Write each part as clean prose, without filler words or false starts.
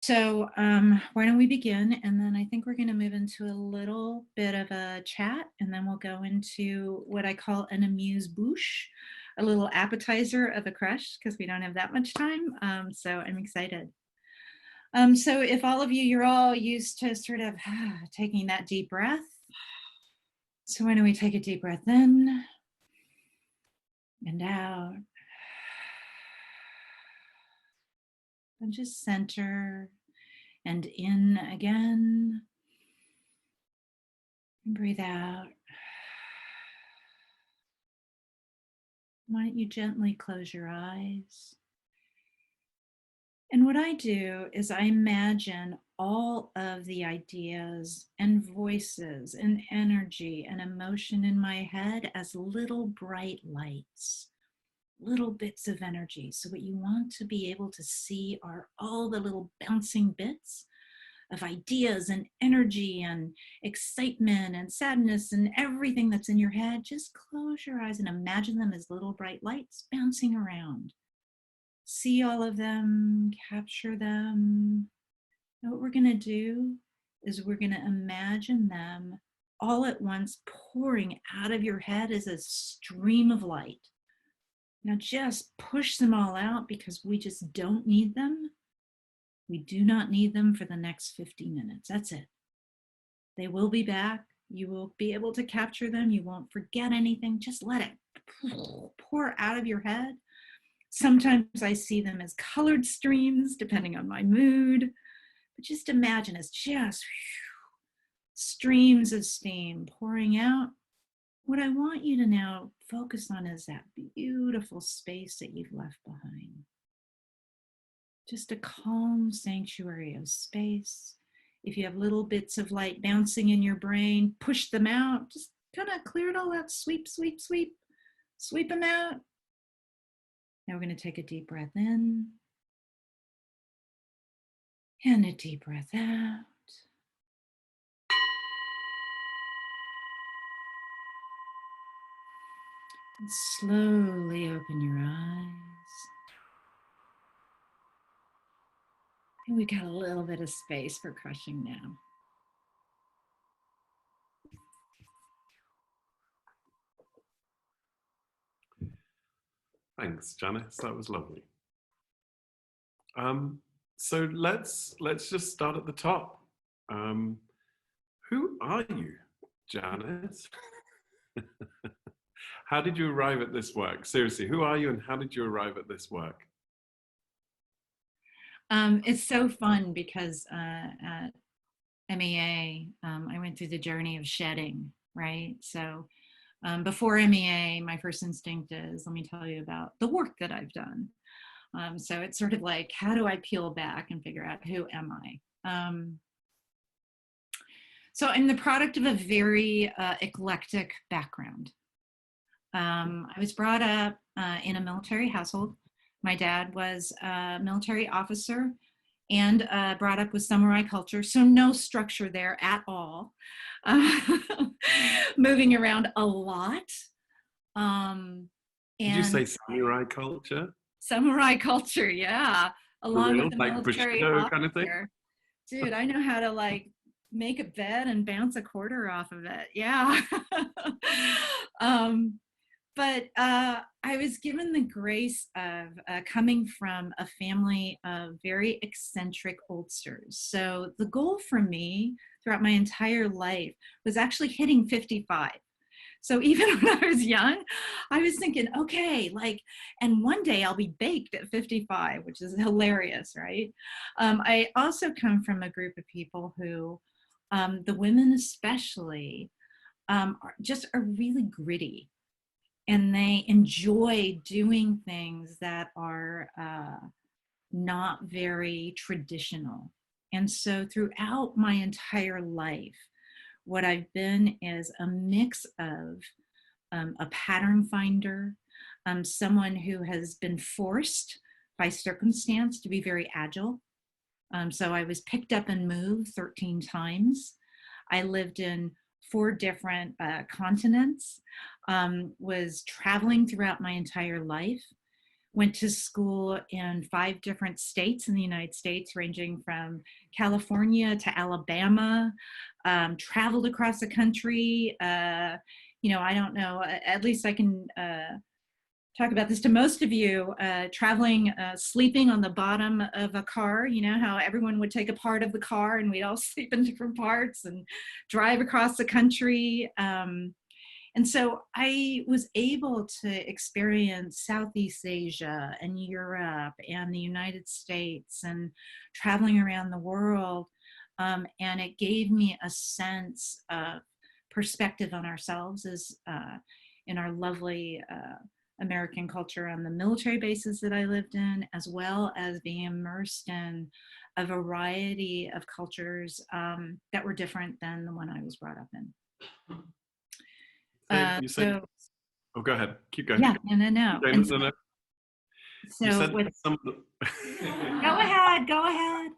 So why don't we begin? And then I think we're going to move into a little bit of a chat, and then we'll go into what I call an amuse-bouche, a little appetizer of a crush, because we don't have that much time. So I'm excited. So if all of you, you're all used to sort of taking that deep breath. So why don't we take a deep breath in and out. And just center and in again. And breathe out. Why don't you gently close your eyes? And what I do is I imagine all of the ideas and voices and energy and emotion in my head as little bright lights, little bits of energy. So what you want to be able to see are all the little bouncing bits of ideas and energy and excitement and sadness and everything that's in your head. Just close your eyes and imagine them as little bright lights bouncing around. See all of them, capture them. And what we're going to do is we're going to imagine them all at once pouring out of your head as a stream of light. Now just push them all out because we just don't need them. We do not need them for the next 50 minutes. That's it. They will be back. You will be able to capture them. You won't forget anything. Just let it pour out of your head. Sometimes I see them as colored streams, depending on my mood. But just imagine it's just streams of steam pouring out. What I want you to now focus on is that beautiful space that you've left behind. Just a calm sanctuary of space. If you have little bits of light bouncing in your brain, push them out. Just kind of clear it all out. Sweep, sweep, sweep. Sweep them out. Now we're going to take a deep breath in. And a deep breath out. And slowly open your eyes. And we got a little bit of space for crushing now. Thanks, Janis. That was lovely. So let's just start at the top. Who are you, Janis? How did you arrive at this work? Seriously, who are you and how did you arrive at this work? It's so fun because at MEA, I went through the journey of shedding, right? So before MEA, my first instinct is, let me tell you about the work that I've done. So it's sort of like, how do I peel back and figure out who am I? So I'm the product of a very eclectic background. I was brought up in a military household. My dad was a military officer and brought up with samurai culture, so no structure there at all. Moving around a lot. Did you say samurai culture? Samurai culture, yeah. Along with the like military Bushido officer. kind of thing? Dude, I know how to like make a bed and bounce a quarter off of it. Yeah. But I was given the grace of coming from a family of very eccentric oldsters. So the goal for me throughout my entire life was actually hitting 55. So even when I was young, I was thinking, okay, like, and one day I'll be baked at 55, which is hilarious, right? I also come from a group of people who, the women especially, are really gritty. And they enjoy doing things that are not very traditional. And so throughout my entire life, what I've been is a mix of a pattern finder, someone who has been forced by circumstance to be very agile. So I was picked up and moved 13 times. I lived in 4 different continents, was traveling throughout my entire life. went to school in 5 different states in the United States, ranging from California to Alabama, traveled across the country. I don't know, at least I can talk about this to most of you, traveling, sleeping on the bottom of a car, how everyone would take a part of the car and we'd all sleep in different parts and drive across the country. And so I was able to experience Southeast Asia and Europe and the United States and traveling around the world. And it gave me a sense of perspective on ourselves as in our lovely American culture on the military bases that I lived in, as well as being immersed in a variety of cultures that were different than the one I was brought up in. You said, So oh, go ahead. Keep going. yeah, no. Okay, And no, no. You so said with, that some of go ahead.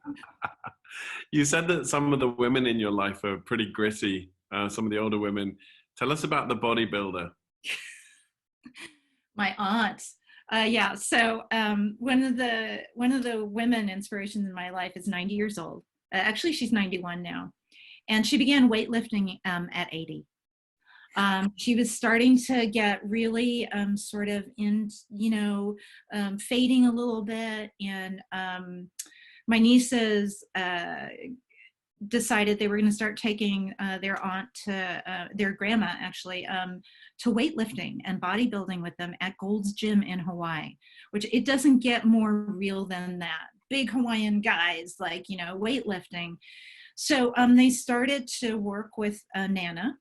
you said that some of the women in your life are pretty gritty, some of the older women. Tell us about the bodybuilder. My aunts. Yeah. So one of the women inspirations in my life is 90 years old. Actually, she's 91 now, and she began weightlifting at 80. She was starting to get really sort of in, fading a little bit, and my nieces decided they were going to start taking their aunt to their grandma actually to weightlifting and bodybuilding with them at Gold's Gym in Hawaii, which it doesn't get more real than that. Big Hawaiian guys, like, weightlifting. So they started to work with Nana,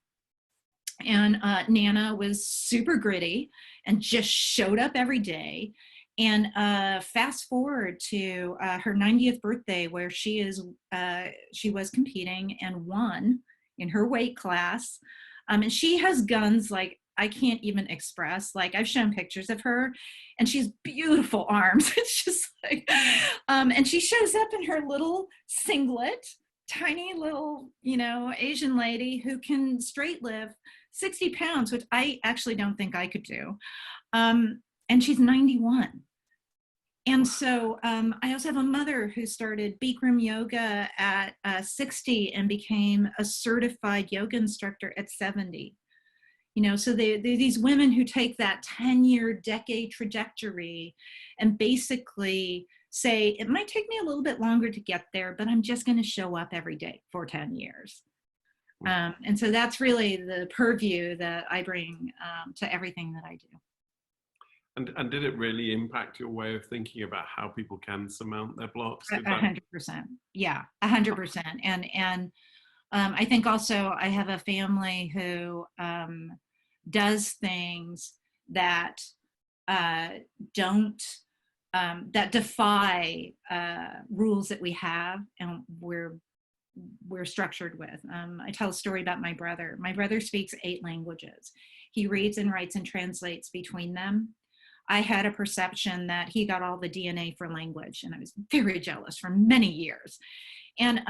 and Nana was super gritty and just showed up every day. And fast forward to her 90th birthday, where she was competing and won in her weight class. And she has guns like I can't even express. Like, I've shown pictures of her, and she's beautiful arms. It's just like, and she shows up in her little singlet, tiny little, Asian lady who can straight lift 60 pounds, which I actually don't think I could do. And she's 91. And so I also have a mother who started Bikram yoga at 60 and became a certified yoga instructor at 70. So these women who take that 10-year decade trajectory and basically say, it might take me a little bit longer to get there, but I'm just going to show up every day for 10 years. And so that's really the purview that I bring to everything that I do. And did it really impact your way of thinking about how people can surmount their blocks? 100%. Yeah, 100%. And I think also I have a family who does things that don't that defy rules that we have and we're structured with. I tell a story about my brother. My brother speaks 8 languages. He reads and writes and translates between them. I had a perception that he got all the DNA for language, and I was very jealous for many years. And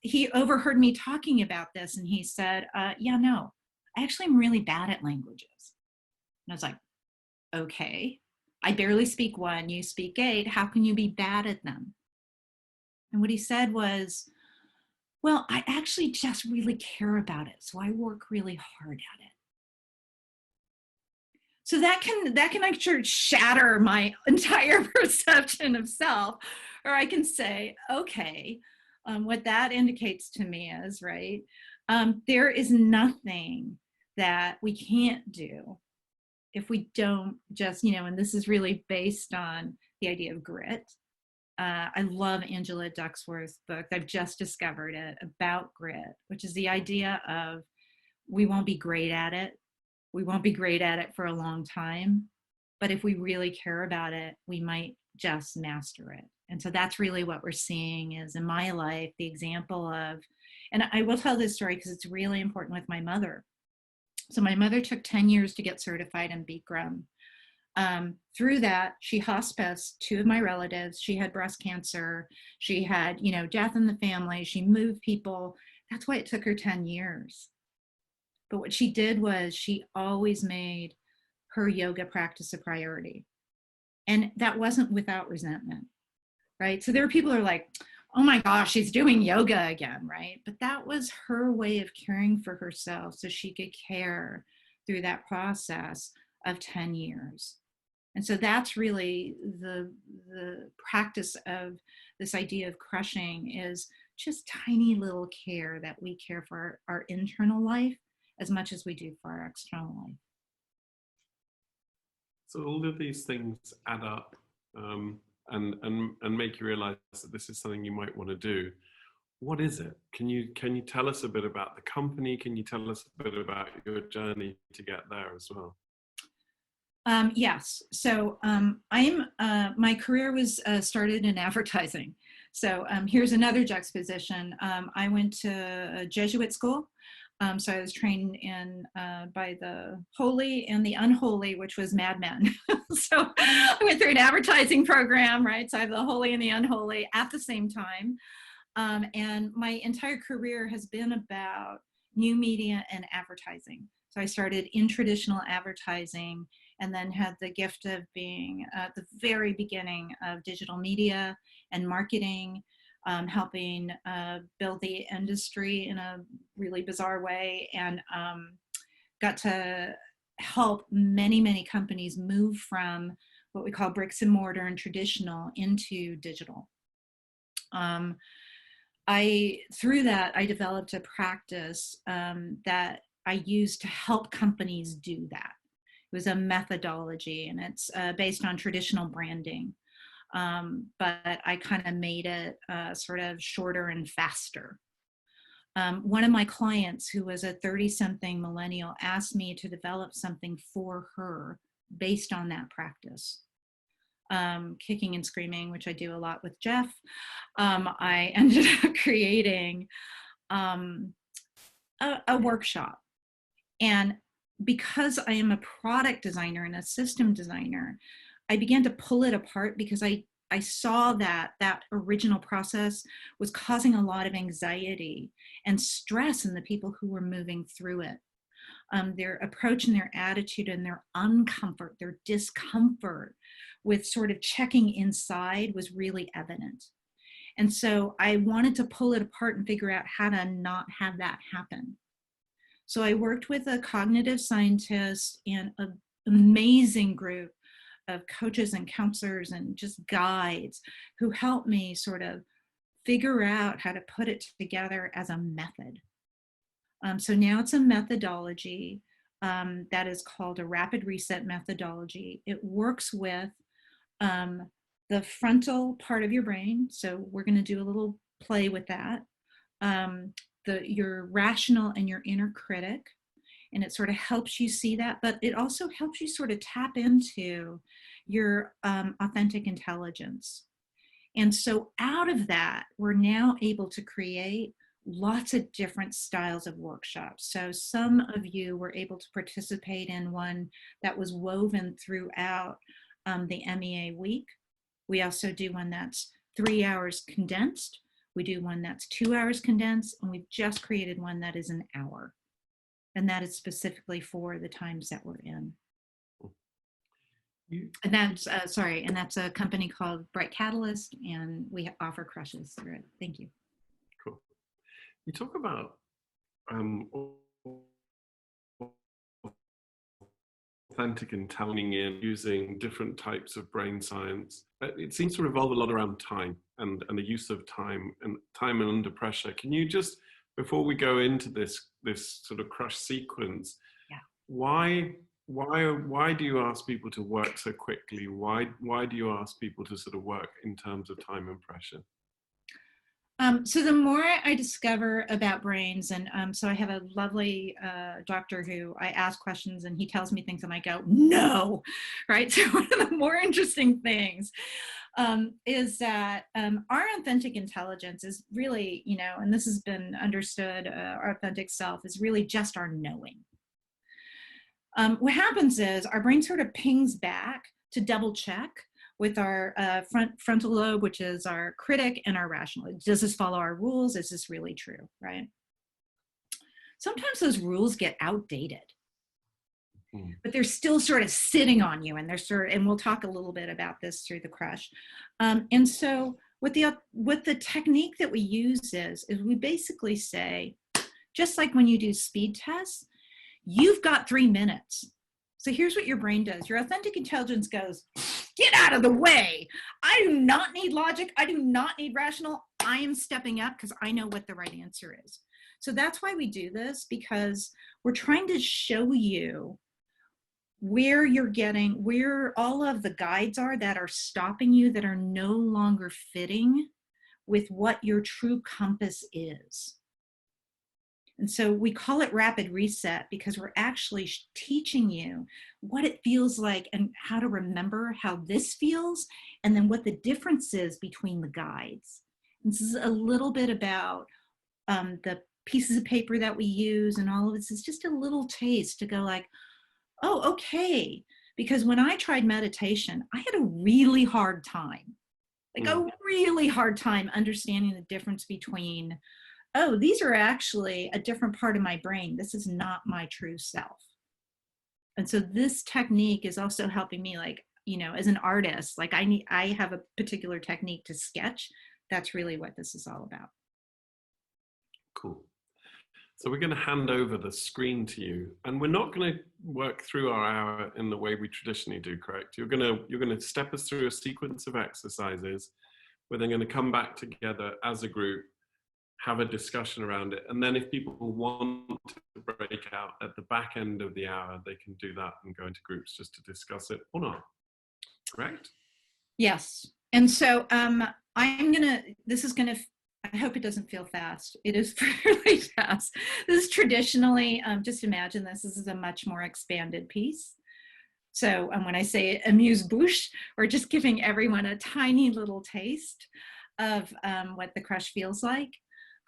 he overheard me talking about this, and he said, yeah, no, I actually am really bad at languages. And I was like, okay, I barely speak 1, you speak 8. How can you be bad at them? And what he said was, well, I actually just really care about it, so I work really hard at it. So that can actually shatter my entire perception of self. Or I can say, okay, what that indicates to me is, right, there is nothing that we can't do if we don't just, and this is really based on the idea of grit. I love Angela Duckworth's book. I've just discovered it, about grit, which is the idea of we won't be great at it. We won't be great at it for a long time, but if we really care about it, we might just master it. And so that's really what we're seeing is in my life, the example of, and I will tell this story because it's really important with my mother. So my mother took 10 years to get certified in Bikram. Through that, she hospiced 2 of my relatives. She had breast cancer. She had, death in the family. She moved people. That's why it took her 10 years. But what she did was she always made her yoga practice a priority. And that wasn't without resentment, right? So there were people who are like, oh my gosh, she's doing yoga again, right? But that was her way of caring for herself so she could care through that process of 10 years. And so that's really the practice of this idea of crushing, is just tiny little care, that we care for our internal life as much as we do for our external life. So all of these things add up, and make you realize that this is something you might want to do. What is it? Can you tell us a bit about the company? Can you tell us a bit about your journey to get there as well? Yes. So my career was started in advertising. So here's another juxtaposition. I went to a Jesuit school. So I was trained in by the holy and the unholy, which was Mad Men. So I went through an advertising program, right? So I have the holy and the unholy at the same time. And my entire career has been about new media and advertising. So I started in traditional advertising, and then had the gift of being at the very beginning of digital media and marketing, helping build the industry in a really bizarre way, and got to help many, many companies move from what we call bricks and mortar and traditional into digital. Through that, I developed a practice that I used to help companies do that. It was a methodology, and it's based on traditional branding. But I kind of made it sort of shorter and faster. One of my clients, who was a 30-something millennial, asked me to develop something for her based on that practice. Kicking and screaming, which I do a lot with Jeff, I ended up creating a workshop. And because I am a product designer and a system designer, I began to pull it apart, because I saw that that original process was causing a lot of anxiety and stress in the people who were moving through it. Their approach and their attitude and their uncomfort, their discomfort with sort of checking inside was really evident. And so I wanted to pull it apart and figure out how to not have that happen. So I worked with a cognitive scientist and an amazing group of coaches and counselors and just guides who helped me sort of figure out how to put it together as a method. So now it's a methodology that is called a rapid reset methodology. It works with the frontal part of your brain. So we're going to do a little play with that. Your rational and your inner critic. And it sort of helps you see that, but it also helps you sort of tap into your authentic intelligence. And so out of that, we're now able to create lots of different styles of workshops. So some of you were able to participate in one that was woven throughout the MEA week. We also do one that's 3 hours condensed. We do one that's 2 hours condensed, and we've just created one that is an hour. And that is specifically for the times that we're in. And that's, and that's a company called Bright Catalyst, and we offer crushes through it. Thank you. Cool. You talk about authentic and telling in using different types of brain science. It seems to revolve a lot around time and the use of time and under pressure. Can you just, before we go into this sort of crush sequence, yeah, why do you ask people to work so quickly? Why do you ask people to sort of work in terms of time and pressure? So the more I discover about brains, and so I have a lovely doctor who I ask questions and he tells me things and I go, no, right? So one of the more interesting things is that our authentic intelligence is really, and this has been understood, our authentic self is really just our knowing. What happens is our brain sort of pings back to double check with our frontal lobe, which is our critic, and our rational. Does this follow our rules? Is this really true, right? Sometimes those rules get outdated. Mm. but they're still sort of sitting on you, and and we'll talk a little bit about this through the crush. And so what the technique that we use is we basically say, just like when you do speed tests, you've got 3 minutes. So here's what your brain does. Your authentic intelligence goes, get out of the way. I do not need logic. I do not need rational. I am stepping up because I know what the right answer is. So that's why we do this, because we're trying to show you where all of the guides are that are stopping you, that are no longer fitting with what your true compass is. And so we call it rapid reset because we're actually teaching you what it feels like and how to remember how this feels, and then what the difference is between the guides. And this is a little bit about the pieces of paper that we use, and all of this is just a little taste to go like, oh, okay. Because when I tried meditation, I had a really hard time, like a really hard time understanding the difference between, oh, these are actually a different part of my brain. This is not my true self. And so this technique is also helping me, like, you know, as an artist, like I have a particular technique to sketch. That's really what this is all about. Cool. So we're going to hand over the screen to you, and we're not going to work through our hour in the way we traditionally do, correct? You're going to step us through a sequence of exercises. We're then going to come back together as a group, have a discussion around it, and then if people want to break out at the back end of the hour, they can do that and go into groups just to discuss it or not. Correct? Yes. And so I hope it doesn't feel fast. It is fairly fast. This is traditionally, just imagine this is a much more expanded piece. So when I say amuse-bouche, we're just giving everyone a tiny little taste of what the crush feels like.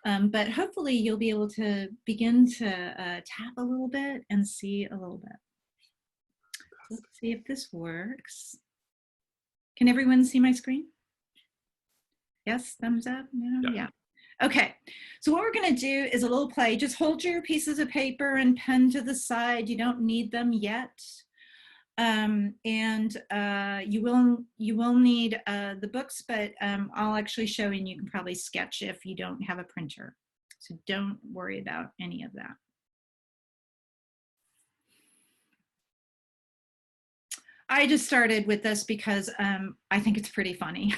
But hopefully you'll be able to begin to tap a little bit and see a little bit. Let's see if this works. Can everyone see my screen? Yes, thumbs up? No? Yeah. Okay, so what we're going to do is a little play. Just hold your pieces of paper and pen to the side. You don't need them yet. You will need the books, but I'll actually show you, and you can probably sketch if you don't have a printer. So don't worry about any of that. I just started with this because I think it's pretty funny.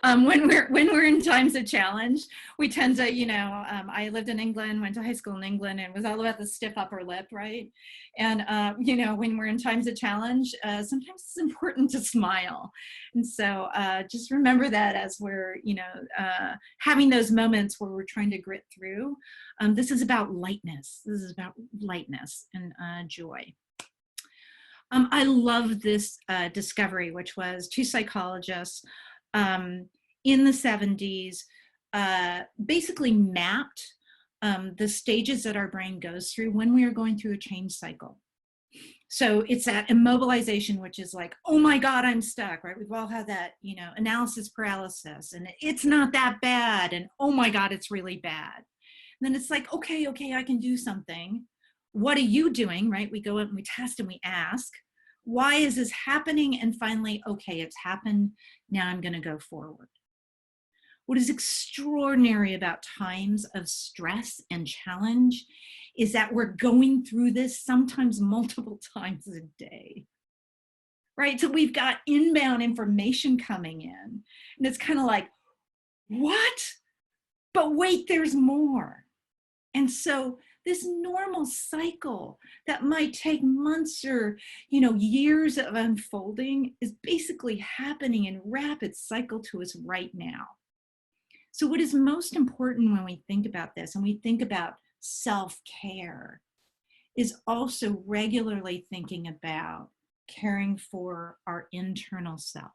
When we're in times of challenge, we tend to, you know, I lived in England, went to high school in England, and it was all about the stiff upper lip, right? And you know, when we're in times of challenge, sometimes it's important to smile. And so just remember that as we're, you know, having those moments where we're trying to grit through. This is about lightness. This is about lightness and joy. I love this discovery, which was 2 psychologists in the 70s basically mapped the stages that our brain goes through when we are going through a change cycle. So it's that immobilization, which is like, oh my God, I'm stuck, right? We've all had that, you know, analysis paralysis, and it's not that bad, and oh my God, it's really bad. And then it's like, okay, I can do something. What are you doing, right? We go up and we test and we ask, why is this happening? And finally, okay, it's happened. Now I'm going to go forward. What is extraordinary about times of stress and challenge is that we're going through this sometimes multiple times a day, right? So we've got inbound information coming in, and it's kind of like, what? But wait, there's more. And so this normal cycle that might take months or, you know, years of unfolding is basically happening in rapid cycle to us right now. So what is most important when we think about this and we think about self-care is also regularly thinking about caring for our internal self.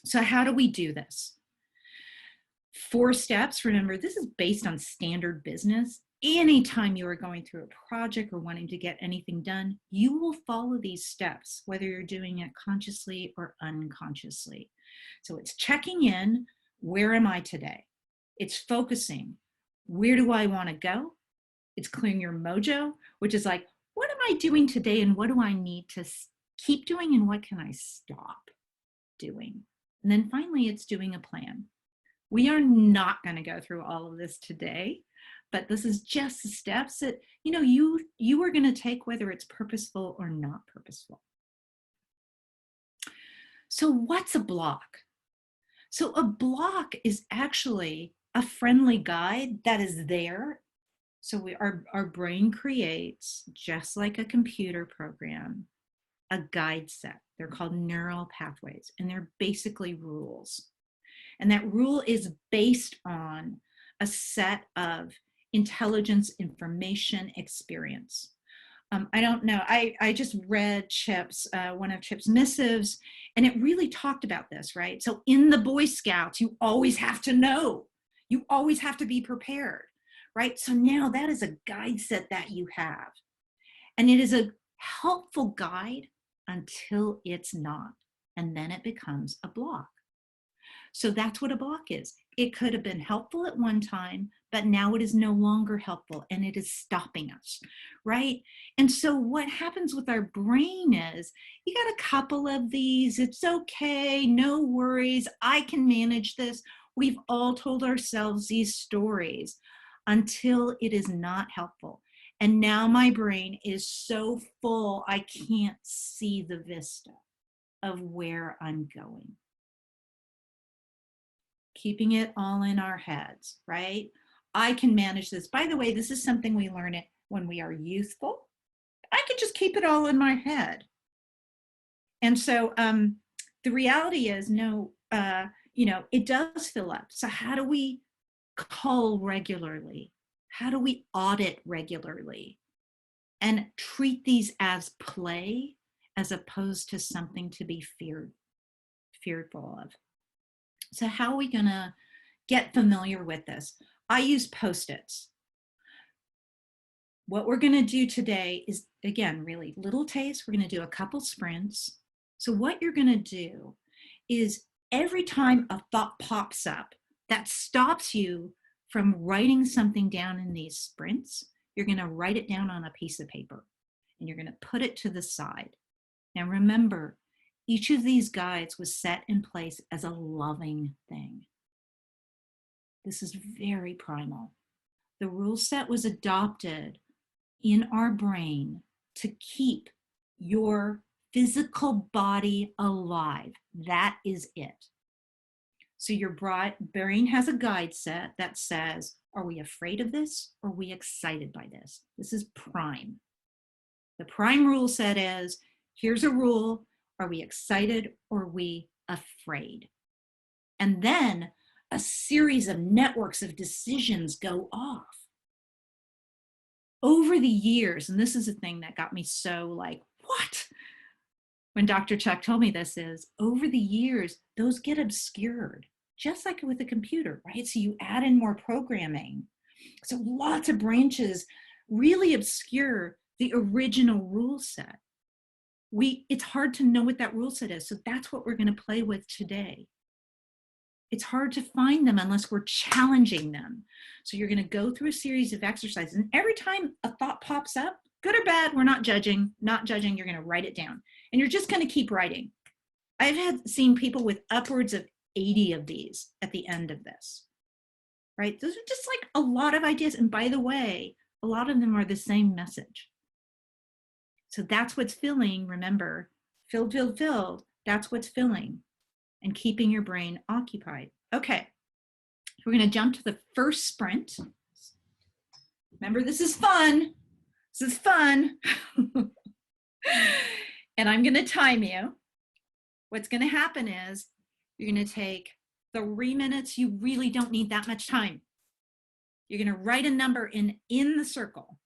So how do we do this? 4 steps. Remember, this is based on standard business. Anytime you are going through a project or wanting to get anything done, you will follow these steps, whether you're doing it consciously or unconsciously. So it's checking in, where am I today? It's focusing, where do I want to go? It's clearing your mojo, which is like, what am I doing today and what do I need to keep doing and what can I stop doing? And then finally, it's doing a plan. We are not going to go through all of this today, but this is just the steps that you are going to take, whether it's purposeful or not purposeful. So what's a block? So a block is actually a friendly guide that is there. So our brain creates, just like a computer program, a guide set. They're called neural pathways, and they're basically rules. And that rule is based on a set of intelligence, information, experience. I don't know. I just read one of Chip's missives, and it really talked about this, right? So in the Boy Scouts, you always have to know. You always have to be prepared, right? So now that is a guide set that you have. And it is a helpful guide until it's not. And then it becomes a block. So that's what a block is. It could have been helpful at one time, but now it is no longer helpful and it is stopping us, right? And so what happens with our brain is, you got a couple of these, it's okay, no worries, I can manage this. We've all told ourselves these stories until it is not helpful. And now my brain is so full, I can't see the vista of where I'm going. Keeping it all in our heads, right? I can manage this. By the way, this is something we learn it when we are youthful. I can just keep it all in my head. And so the reality is, no, it does fill up. So how do we cull regularly? How do we audit regularly? And treat these as play as opposed to something to be fearful of. So how are we going to get familiar with this? I use Post-its. What we're going to do today is, again, really little taste. We're going to do a couple sprints. So what you're going to do is, every time a thought pops up that stops you from writing something down in these sprints, you're going to write it down on a piece of paper and you're going to put it to the side. Now remember, each of these guides was set in place as a loving thing. This is very primal. The rule set was adopted in our brain to keep your physical body alive. That is it. So your brain has a guide set that says, are we afraid of this or are we excited by this? This is prime. The prime rule set is, here's a rule. Are we excited or are we afraid? And then a series of networks of decisions go off. Over the years, and this is the thing that got me so like, what? When Dr. Chuck told me this, is over the years, those get obscured, just like with a computer, right? So you add in more programming. So lots of branches really obscure the original rule set. It's hard to know what that rule set is. So that's what we're going to play with today. It's hard to find them unless we're challenging them. So you're going to go through a series of exercises, and every time a thought pops up, good or bad, we're not judging, you're going to write it down. And you're just going to keep writing. I've seen people with upwards of 80 of these at the end of this, right? Those are just like a lot of ideas. And by the way, a lot of them are the same message. So that's what's filling, remember, filled, that's what's filling and keeping your brain occupied. Okay, we're going to jump to the first sprint. Remember, this is fun. This is fun. And I'm going to time you. What's going to happen is you're going to take 3 minutes. You really don't need that much time. You're going to write a number in the circle.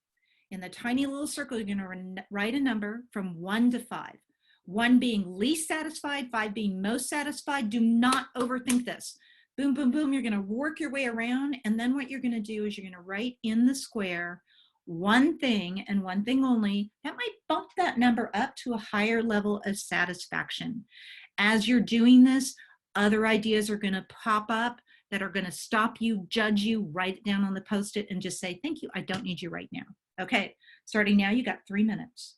In the tiny little circle, you're going to write a number from 1 to 5. 1 being least satisfied, 5 being most satisfied. Do not overthink this. Boom, boom, boom. You're going to work your way around. And then what you're going to do is you're going to write in the square one thing and one thing only that might bump that number up to a higher level of satisfaction. As you're doing this, other ideas are going to pop up that are going to stop you, judge you, write it down on the Post-it and just say, thank you, I don't need you right now. Okay, starting now, you got 3 minutes.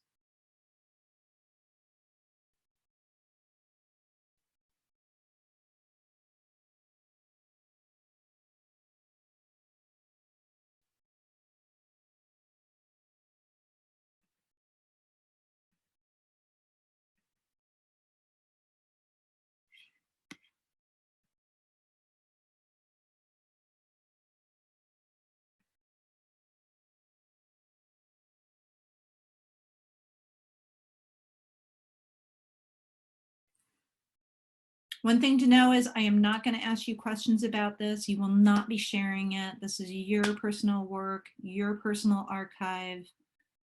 One thing to know is I am not going to ask you questions about this. You will not be sharing it. This is your personal work, your personal archive.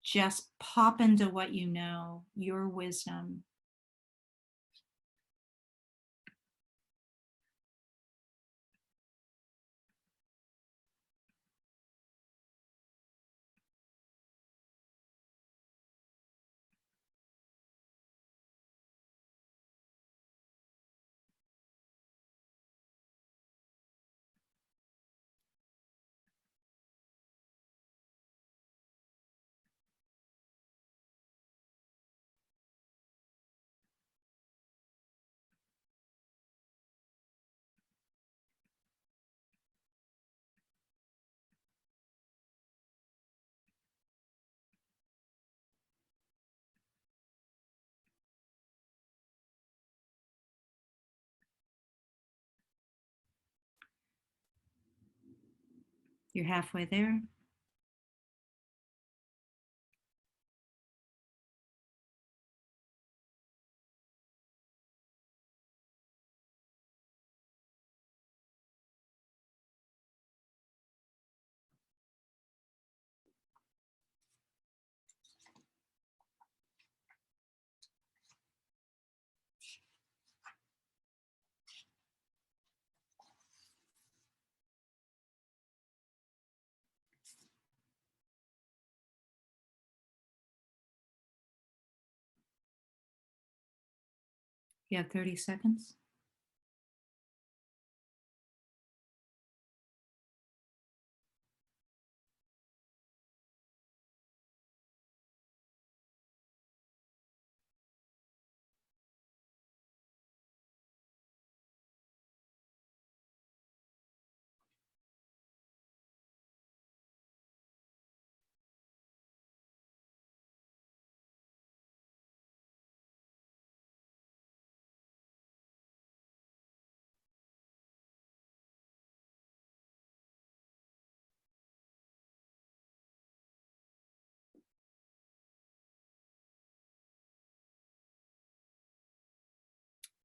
Just pop into what you know, your wisdom. You're halfway there. You have 30 seconds.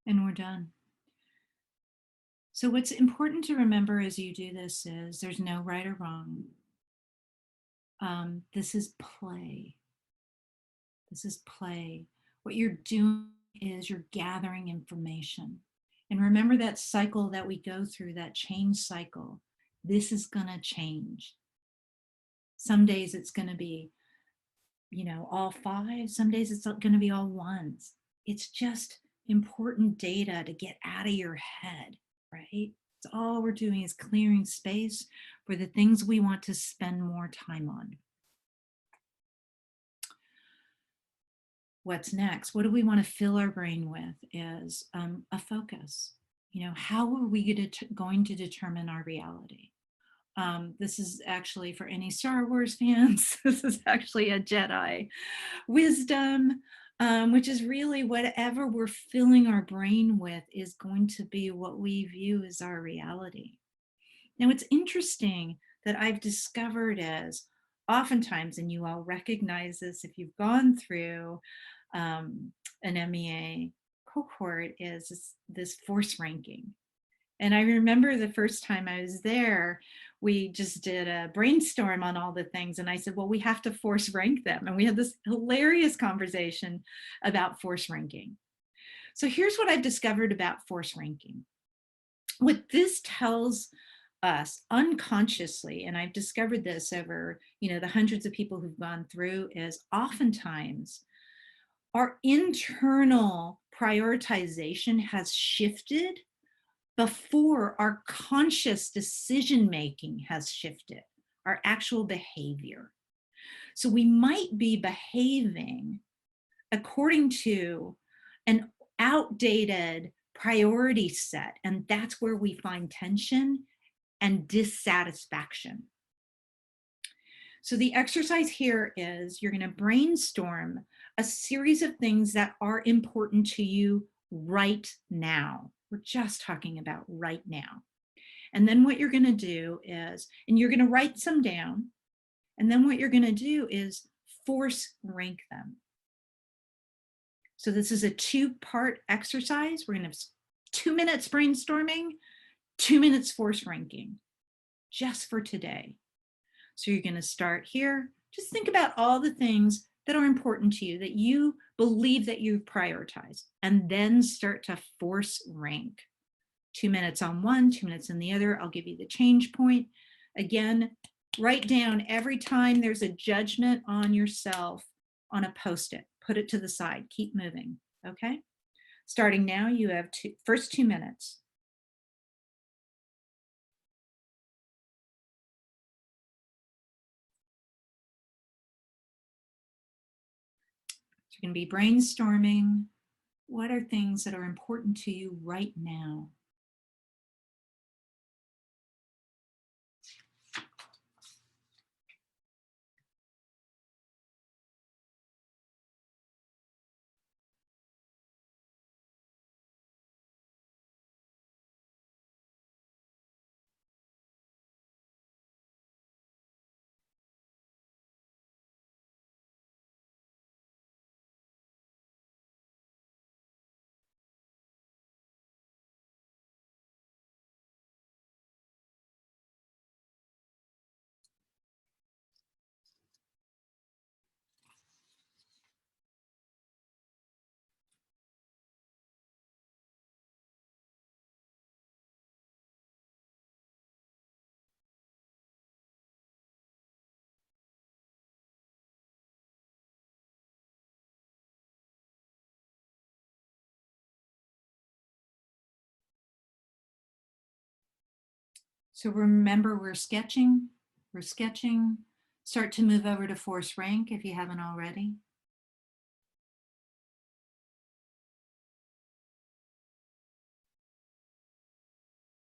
And we're done. So what's important to remember as you do this is there's no right or wrong. This is play. This is play. What you're doing is you're gathering information. And remember that cycle that we go through, that change cycle. This is going to change. Some days it's going to be, all five. Some days it's going to be all ones. It's just important data to get out of your head, right? So all we're doing is clearing space for the things we want to spend more time on. What's next? What do we want to fill our brain with is a focus. How are we going to determine our reality? This is actually for any Star Wars fans. This is actually a Jedi wisdom, which is really whatever we're filling our brain with is going to be what we view as our reality. Now, it's interesting that I've discovered is oftentimes, and you all recognize this if you've gone through an MEA cohort, is this force ranking. And I remember the first time I was there, we just did a brainstorm on all the things. And I said, well, we have to force rank them. And we had this hilarious conversation about force ranking. So here's what I've discovered about force ranking. What this tells us unconsciously, and I've discovered this over, the hundreds of people who've gone through, is oftentimes our internal prioritization has shifted before our conscious decision making has shifted, our actual behavior. So we might be behaving according to an outdated priority set, and that's where we find tension and dissatisfaction. So the exercise here is you're going to brainstorm a series of things that are important to you right now. We're just talking about right now. And then what you're going to do is, and you're going to write some down, and then what you're going to do is force rank them. So this is a two-part exercise. We're going to have 2 minutes brainstorming, 2 minutes force ranking, just for today. So you're going to start here. Just think about all the things that are important to you, that you believe that you prioritize, and then start to force rank. 2 minutes on one, 2 minutes on the other. I'll give you the change point. Again, write down every time there's a judgment on yourself on a Post-it. Put it to the side. Keep moving. Okay? Starting now, you have first 2 minutes. So you're going to be brainstorming. What are things that are important to you right now? So remember, we're sketching. We're sketching. Start to move over to force rank if you haven't already.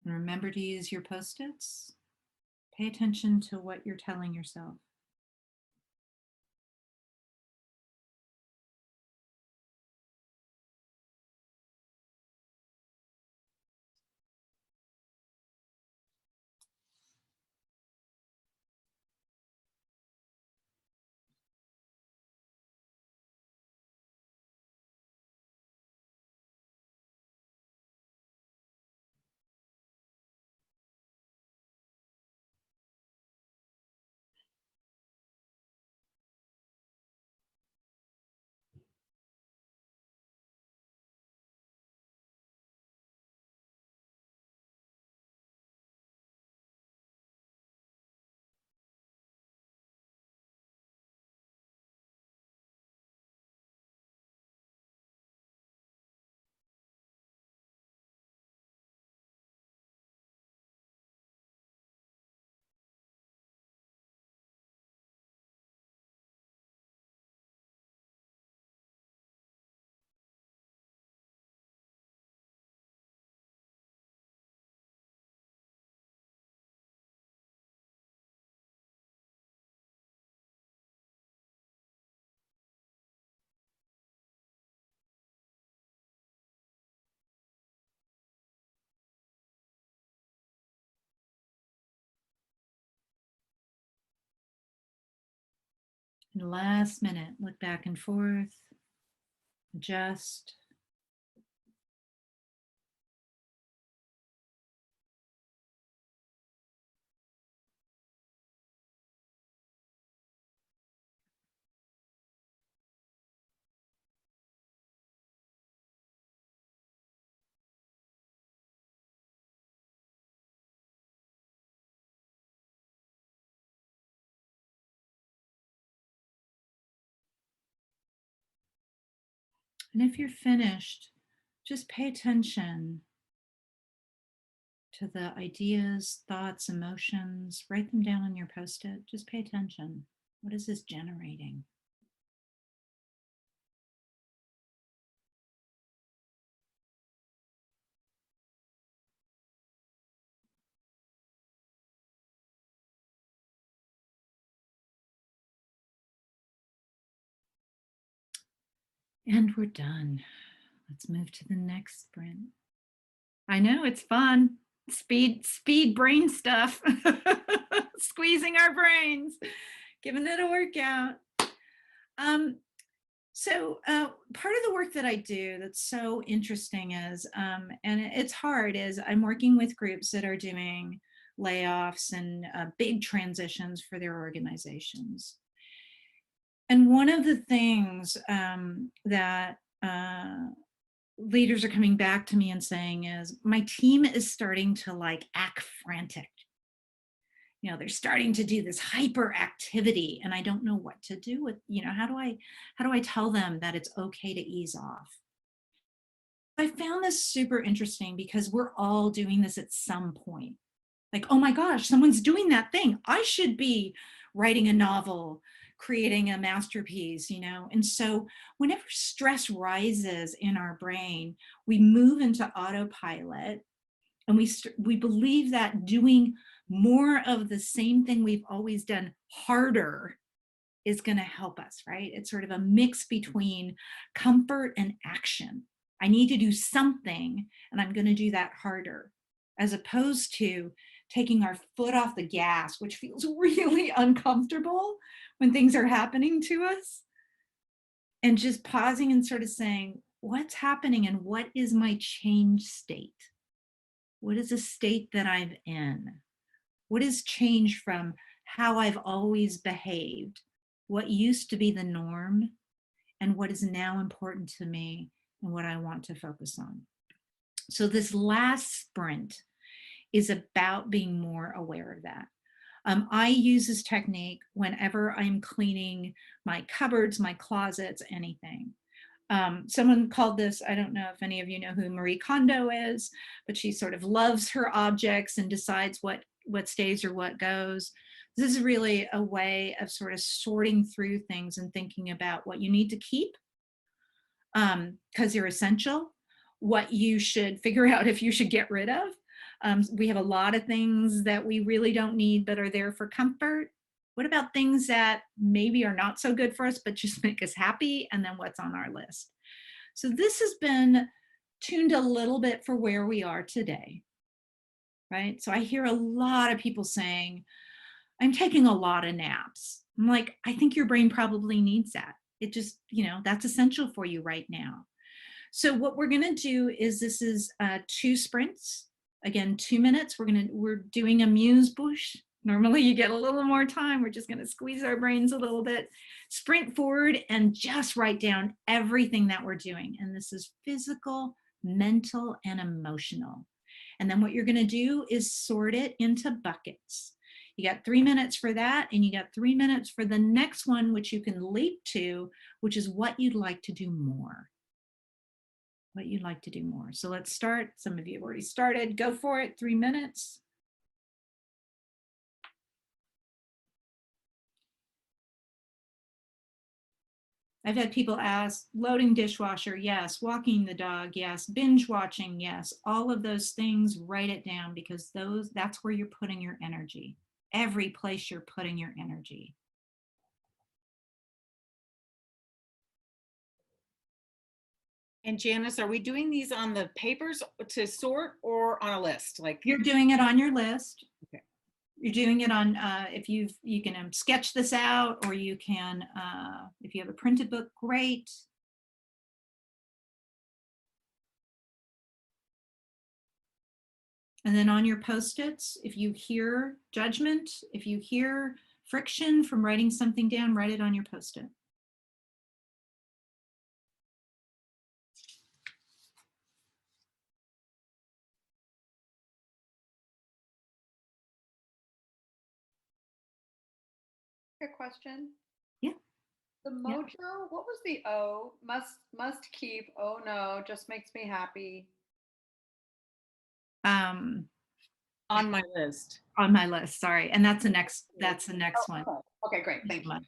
And remember to use your Post-its. Pay attention to what you're telling yourself. In the last minute, look back and forth, adjust. And if you're finished, just pay attention to the ideas, thoughts, emotions. Write them down on your Post-it. Just pay attention. What is this generating? And we're done. Let's move to the next sprint. I know, it's fun. Speed brain stuff. Squeezing our brains, giving it a workout. Part of the work that I do that's so interesting is, and it's hard, is I'm working with groups that are doing layoffs and big transitions for their organizations. And one of the things that leaders are coming back to me and saying is, my team is starting to like act frantic. You know, they're starting to do this hyperactivity, and I don't know what to do with, you know, how do I tell them that it's okay to ease off? I found this super interesting because we're all doing this at some point. Like, oh my gosh, someone's doing that thing. I should be writing a novel, creating a masterpiece, you know? And so whenever stress rises in our brain, we move into autopilot, and we believe that doing more of the same thing we've always done harder is going to help us, right? It's sort of a mix between comfort and action. I need to do something, and I'm going to do that harder, as opposed to taking our foot off the gas, which feels really uncomfortable when things are happening to us, and just pausing and sort of saying, what's happening and what is my change state? What is the state that I'm in? What has changed from how I've always behaved? What used to be the norm and what is now important to me and what I want to focus on? So this last sprint is about being more aware of that. I use this technique whenever I'm cleaning my cupboards, my closets, anything. Someone called this, I don't know if any of you know who Marie Kondo is, but she sort of loves her objects and decides what stays or what goes. This is really a way of sort of sorting through things and thinking about what you need to keep because they're essential, what you should figure out if you should get rid of. We have a lot of things that we really don't need but are there for comfort. What about things that maybe are not so good for us but just make us happy, and then what's on our list? So this has been tuned a little bit for where we are today, right? So I hear a lot of people saying, I'm taking a lot of naps. I'm like, I think your brain probably needs that. It just, you know, that's essential for you right now. So what we're going to do is, this is 2 sprints. Again, 2 minutes. We're doing amuse bouche. Normally you get a little more time. We're just going to squeeze our brains a little bit, sprint forward, and just write down everything that we're doing. And this is physical, mental, and emotional. And then what you're going to do is sort it into buckets. You got 3 minutes for that, and you got 3 minutes for the next one, which you can leap to, which is what you'd like to do more. What you'd like to do more. So let's start. Some of you have already started. Go for it. 3 minutes. I've had people ask, loading dishwasher, yes. Walking the dog, yes. Binge watching, yes. All of those things, write it down, because that's where you're putting your energy. Every place you're putting your energy. And Janice, are we doing these on the papers to sort or on a list? Like, you're doing it on your list. Okay. You're doing it on, if you can sketch this out, or you can, if you have a printed book, great. And then on your Post-its, if you hear judgment, if you hear friction from writing something down, write it on your Post-it. A question. Yeah. The mojo, what was the O? Must keep. Oh no, just makes me happy. on my list. On my list, sorry. And that's the next one. Okay. Okay, great. Thank Thank you you. so much.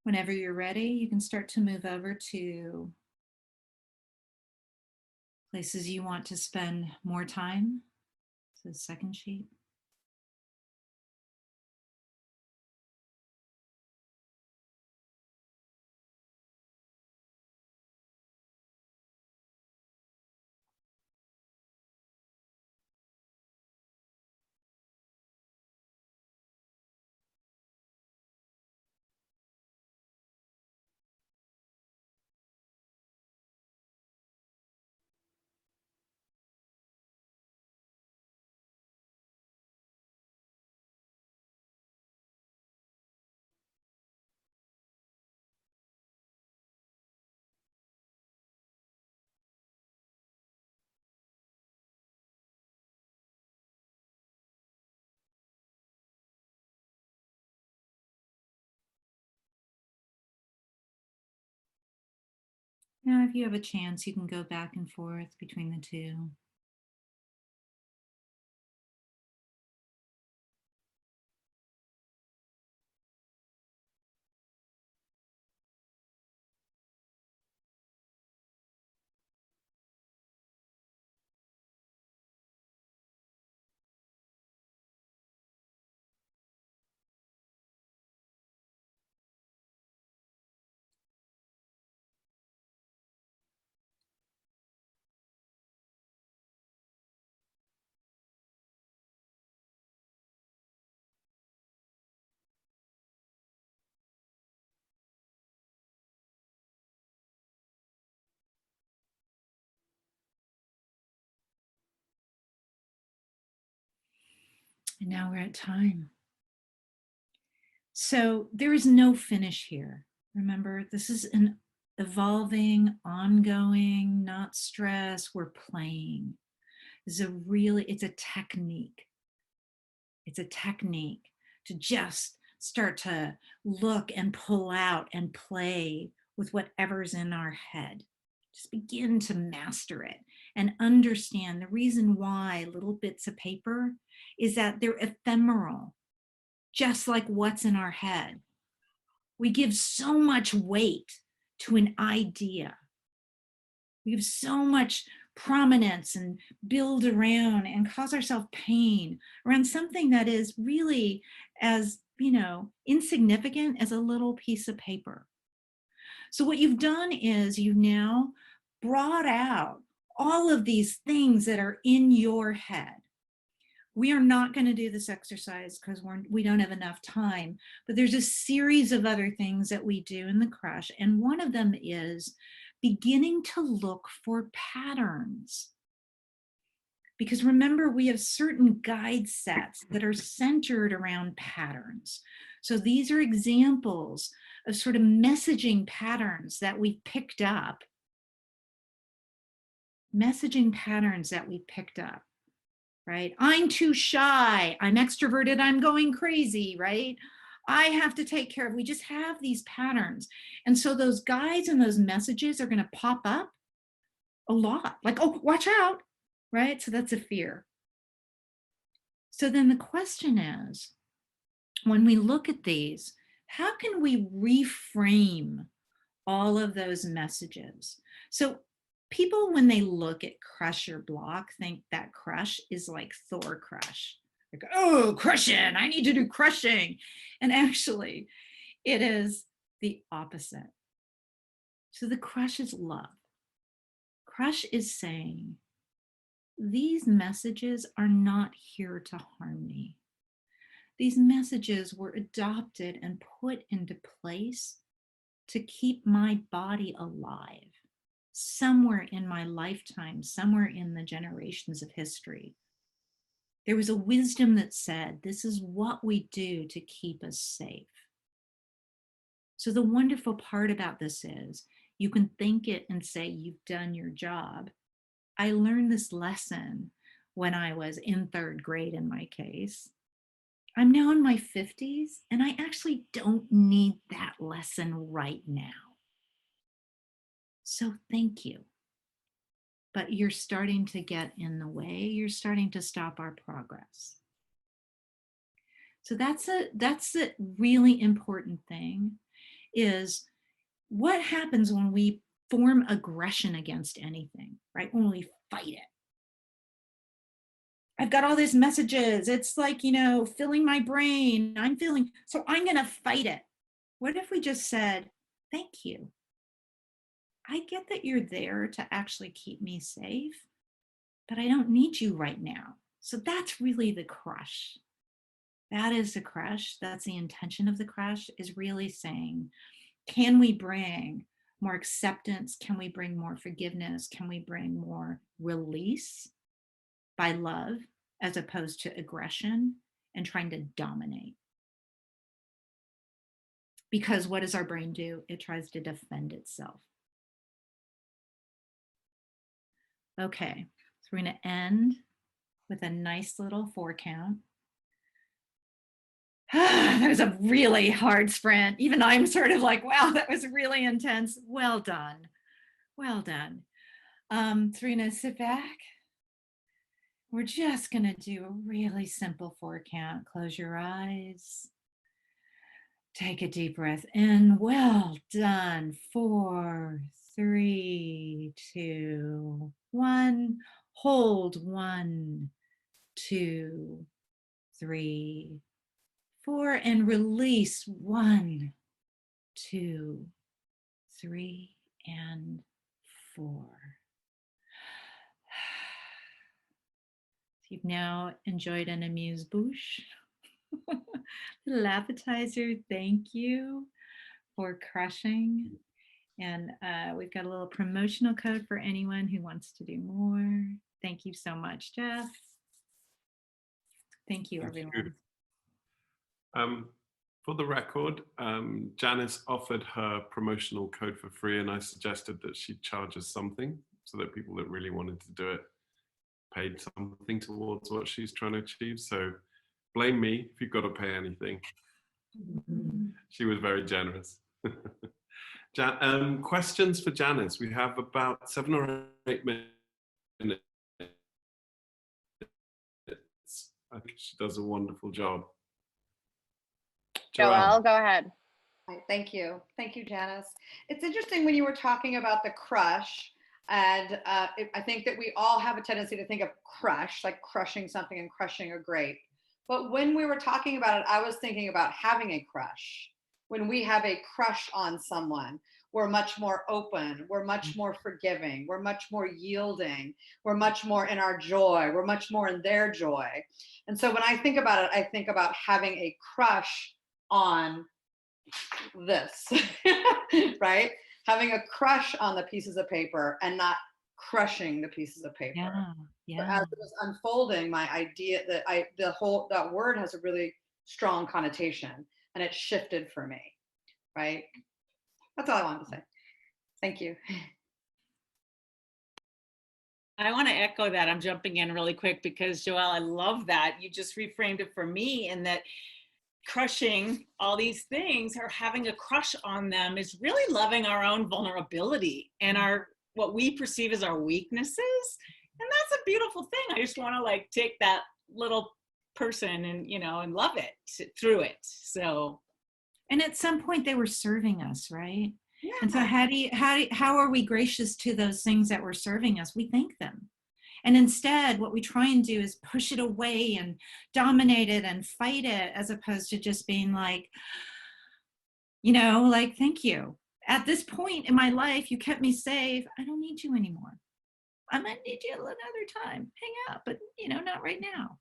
Whenever you're ready, you can start to move over to places you want to spend more time. So the second sheet. Now, if you have a chance, you can go back and forth between the two. And now we're at time. So there is no finish here. Remember, this is an evolving, ongoing, not stress. We're playing. It's a technique. It's a technique to just start to look and pull out and play with whatever's in our head. Just begin to master it and understand the reason why little bits of paper is that they're ephemeral, just like what's in our head. We give so much weight to an idea. We give so much prominence and build around and cause ourselves pain around something that is really as, insignificant as a little piece of paper. So what you've done is you've now brought out all of these things that are in your head. We are not going to do this exercise because we don't have enough time, but there's a series of other things that we do in the crush. And one of them is beginning to look for patterns. Because remember, we have certain guide sets that are centered around patterns. So these are examples of sort of messaging patterns that we picked up. Messaging patterns that we picked up, right? I'm too shy. I'm extroverted. I'm going crazy, right? I have to take care of. We just have these patterns. And so those guides and those messages are going to pop up a lot. Like, oh, watch out, right? So that's a fear. So then the question is, when we look at these, how can we reframe all of those messages? So people, when they look at crush or block, think that crush is like Thor crush. Like, oh, crushing, I need to do crushing. And actually, it is the opposite. So the crush is love. Crush is saying, these messages are not here to harm me. These messages were adopted and put into place to keep my body alive somewhere in my lifetime, somewhere in the generations of history. There was a wisdom that said, this is what we do to keep us safe. So the wonderful part about this is you can think it and say, you've done your job. I learned this lesson when I was in 3rd grade in my case. I'm now in my 50s, and I actually don't need that lesson right now. So thank you. But you're starting to get in the way. You're starting to stop our progress. So that's a really important thing, is what happens when we form aggression against anything, right? When we fight it. I've got all these messages. It's like, filling my brain. So I'm going to fight it. What if we just said, thank you. I get that you're there to actually keep me safe, but I don't need you right now. So that's really the crush. That is the crush. That's the intention of the crush, is really saying, can we bring more acceptance? Can we bring more forgiveness? Can we bring more release by love, as opposed to aggression and trying to dominate? Because what does our brain do? It tries to defend itself. Okay, so we're going to end with a nice little 4 count. That was a really hard sprint. Even I'm sort of like, wow, that was really intense. Well done. Well done. So we're going to sit back. We're just going to do a really simple 4 count. Close your eyes. Take a deep breath in. Well done. 4, 3, 2, 1. Hold. 1, 2, 3, 4, and release. 1, 2, 3, and 4. You've now enjoyed an amuse-bouche. Little appetizer. Thank you for crushing. And we've got a little promotional code for anyone who wants to do more. Thank you so much, Jeff. Thank you, everyone. For the record, Janis offered her promotional code for free, and I suggested that she charges something so that people that really wanted to do it paid something towards what she's trying to achieve. So blame me if you've got to pay anything. She was very generous. Questions for Janis. We have about 7 or 8 minutes. I think she does a wonderful job. Joelle, go ahead. Thank you. Thank you, Janis. It's interesting when you were talking about the crush, and I think that we all have a tendency to think of crush, like crushing something and crushing a grape. But when we were talking about it, I was thinking about having a crush. When we have a crush on someone, we're much more open, we're much more forgiving, we're much more yielding, we're much more in our joy, we're much more in their joy. And so when I think about it, I think about having a crush on this, right? Having a crush on the pieces of paper and not crushing the pieces of paper. But Yeah. as it was unfolding, my idea that that word has a really strong connotation, and it shifted for me, right? That's all I wanted to say. Thank you. I want to echo that. I'm jumping in really quick because Joelle, I love that. You just reframed it for me, and that crushing all these things or having a crush on them is really loving our own vulnerability and our what we perceive as our weaknesses. And that's a beautiful thing. I just want to like take that little person and, you know, and love it through it. So, And at some point they were serving us, right? yeah. And so how are we gracious to those things that were serving us? We thank them. And instead, what we try and do is push it away and dominate it and fight it, as opposed to just being like, you know, like, thank you. At this point in my life, you kept me safe. I don't need you anymore. I might need you another time. Hang out, but you know, not right now.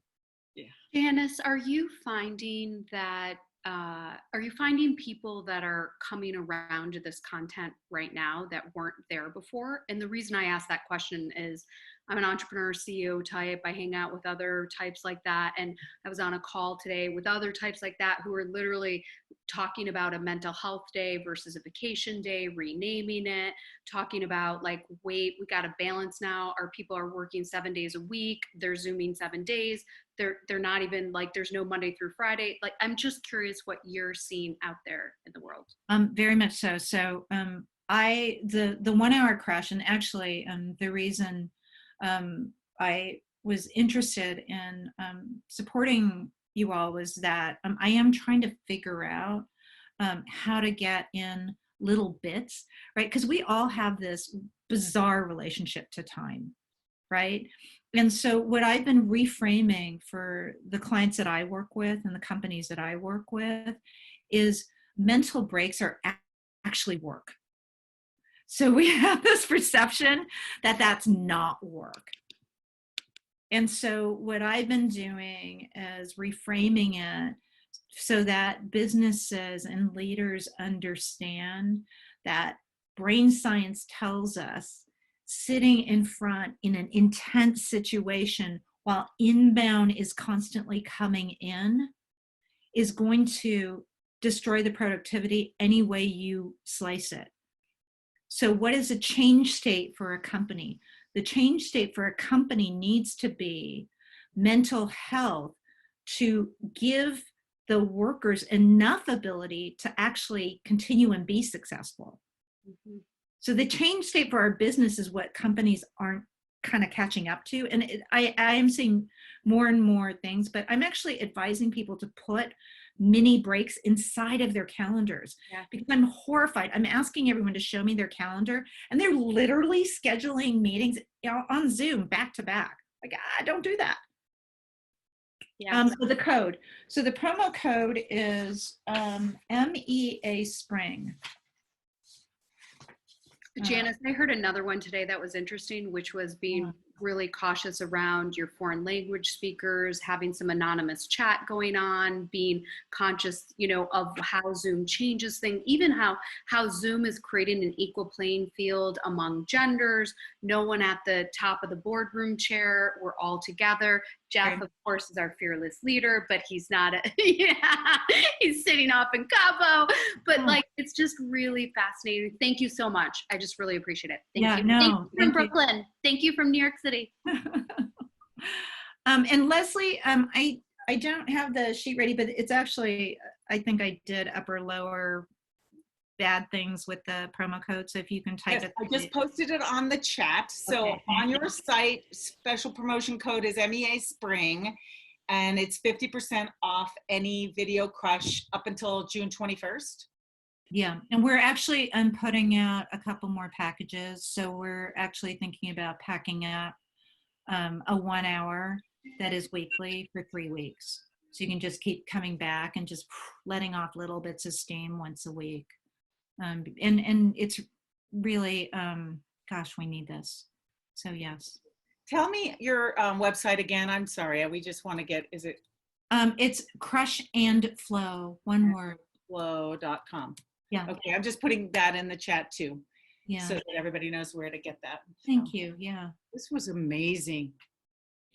Yeah. Janice, are you finding that are you finding people that are coming around to this content right now that weren't there before? And the reason I ask that question is I'm an entrepreneur, CEO type. I hang out with other types like that. And I was on a call today with other types like that who are literally talking about a mental health day versus a vacation day, renaming it, talking about like, wait, we got to balance now. Our people are working 7 days a week. They're Zooming 7 days. They're not even like, there's no Monday through Friday. Like, I'm just curious what you're seeing out there in the world. Very much so. So the 1 hour crush, and actually the reason I was interested in supporting you all was that I am trying to figure out how to get in little bits, right? Because we all have this bizarre relationship to time, right? And so what I've been reframing for the clients that I work with and the companies that I work with is mental breaks are actually work. So we have this perception that that's not work. And so what I've been doing is reframing it so that businesses and leaders understand that brain science tells us sitting in front in an intense situation while inbound is constantly coming in is going to destroy the productivity any way you slice it. So what is a change state for a company? The change state for a company needs to be mental health to give the workers enough ability to actually continue and be successful. Mm-hmm. So the change state for our business is what companies aren't kind of catching up to. And I am seeing more and more things, but I'm actually advising people to put mini breaks inside of their calendars, because I'm horrified. I'm asking everyone to show me their calendar, and they're literally scheduling meetings on Zoom back to back. Like, don't do that. Yeah. The code. So the promo code is MEA Spring. Janice, I heard another one today that was interesting, which was being really cautious around your foreign language speakers, having some anonymous chat going on, being conscious, you know, of how Zoom changes things, even how Zoom is creating an equal playing field among genders, no one at the top of the boardroom chair, we're all together. Jeff, of course, is our fearless leader, but he's not, he's sitting off in Cabo, but like, it's just really fascinating. Thank you so much. I just really appreciate it. Thank you. No, thank you from Brooklyn. Thank you from New York City. And Leslie, I don't have the sheet ready, but it's actually, I think I did upper lower bad things with the promo code. So if you can type it. I just posted it on the chat. So on your site, special promotion code is MEA Spring, and it's 50% off any video crush up until June 21st. Yeah, and we're actually putting out a couple more packages. So we're actually thinking about packing up a 1 hour that is weekly for 3 weeks. So you can just keep coming back and just letting off little bits of steam once a week. And it's really, gosh, we need this. So yes. Tell me your website again. I'm sorry. We just want to get, is it? It's Crush and Flow, one word. Flow.com. Yeah. Okay. I'm just putting that in the chat too. Yeah. So that everybody knows where to get that. Thank you. Yeah. This was amazing.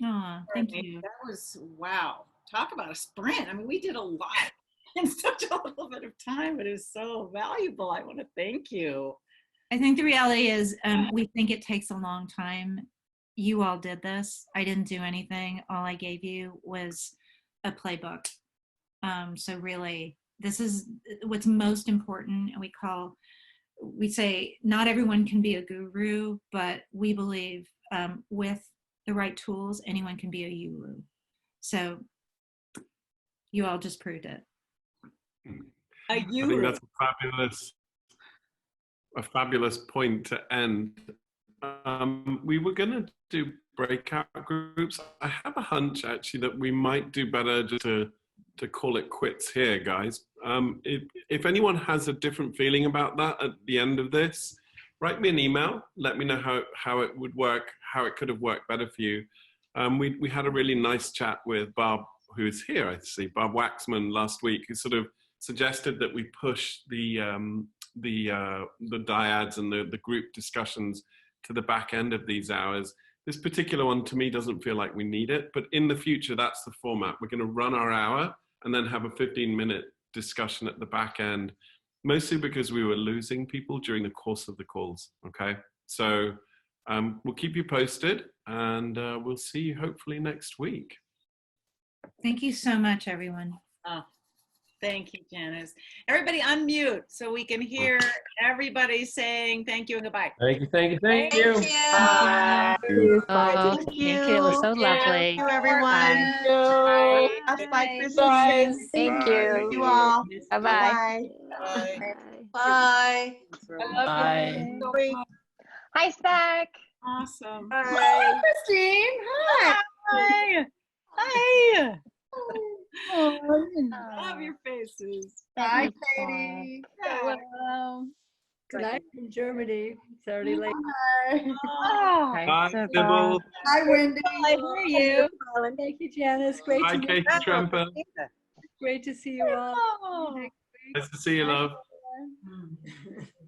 Oh, thank Right. you. That was, wow. Talk about a sprint. I mean, we did a lot in such a little bit of time, but it was so valuable. I want to thank you. I think the reality is we think it takes a long time. You all did this. I didn't do anything. All I gave you was a playbook. So really, this is what's most important. And we say not everyone can be a guru, but we believe with the right tools, anyone can be a guru. So you all just proved it. A I think guru. that's a fabulous point to end. We were going to do breakout groups. I have a hunch actually that we might do better just to call it quits here, guys. If anyone has a different feeling about that at the end of this, write me an email. Let me know how it would work, how it could have worked better for you. We had a really nice chat with Barb, who's here, I see, Barb Waxman last week, who sort of suggested that we push the dyads and the group discussions to the back end of these hours. This particular one to me doesn't feel like we need it, but in the future, that's the format. We're going to run our hour and then have a 15-minute discussion at the back end, mostly because we were losing people during the course of the calls, okay? So we'll keep you posted, and we'll see you hopefully next week. Thank you so much, everyone. Oh, thank you, Janis. Everybody unmute so we can hear everybody saying thank you and goodbye. Thank you, thank you, thank you. Bye. Oh, Thank thank you. It was so lovely. Thank you, everyone. Bye. Bye, Bye. Christine. Thank Bye. you. You all. Bye-bye. Bye. Bye. Bye. Bye. Hi, Spivack. Awesome. Bye. Christine, hi. Hi. Hi. Oh, Love your faces. Hi, Katie. Hello. Good night from Germany. It's already late. Oh, Bye, Sybil. Hi, Wendy. I hear you. Thank you, Janice. Bye, Katie Tremper. Great to see you all. oh. Nice to see you, love.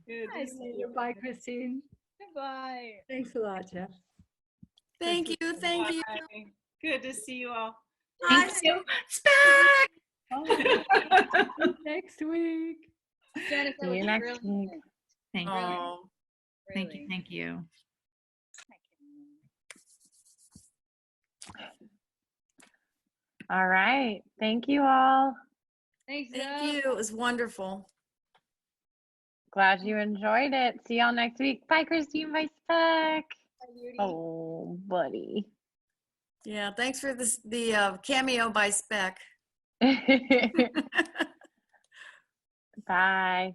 Good to see you. Bye, Christine. Goodbye. Thanks a lot, Jeff. Thank you. Thank you. Bye. Good to see you all. Thank you. Next week. Janice, that See was you next really week. Thank you. Oh. Thank you. Thank you. All right. Thank you all. Thanks, Thank you. It was wonderful. Glad you enjoyed it. See y'all next week. Bye, Christine. Bye, Spivack. Oh, buddy. Yeah. Thanks for the cameo by Spec. Bye.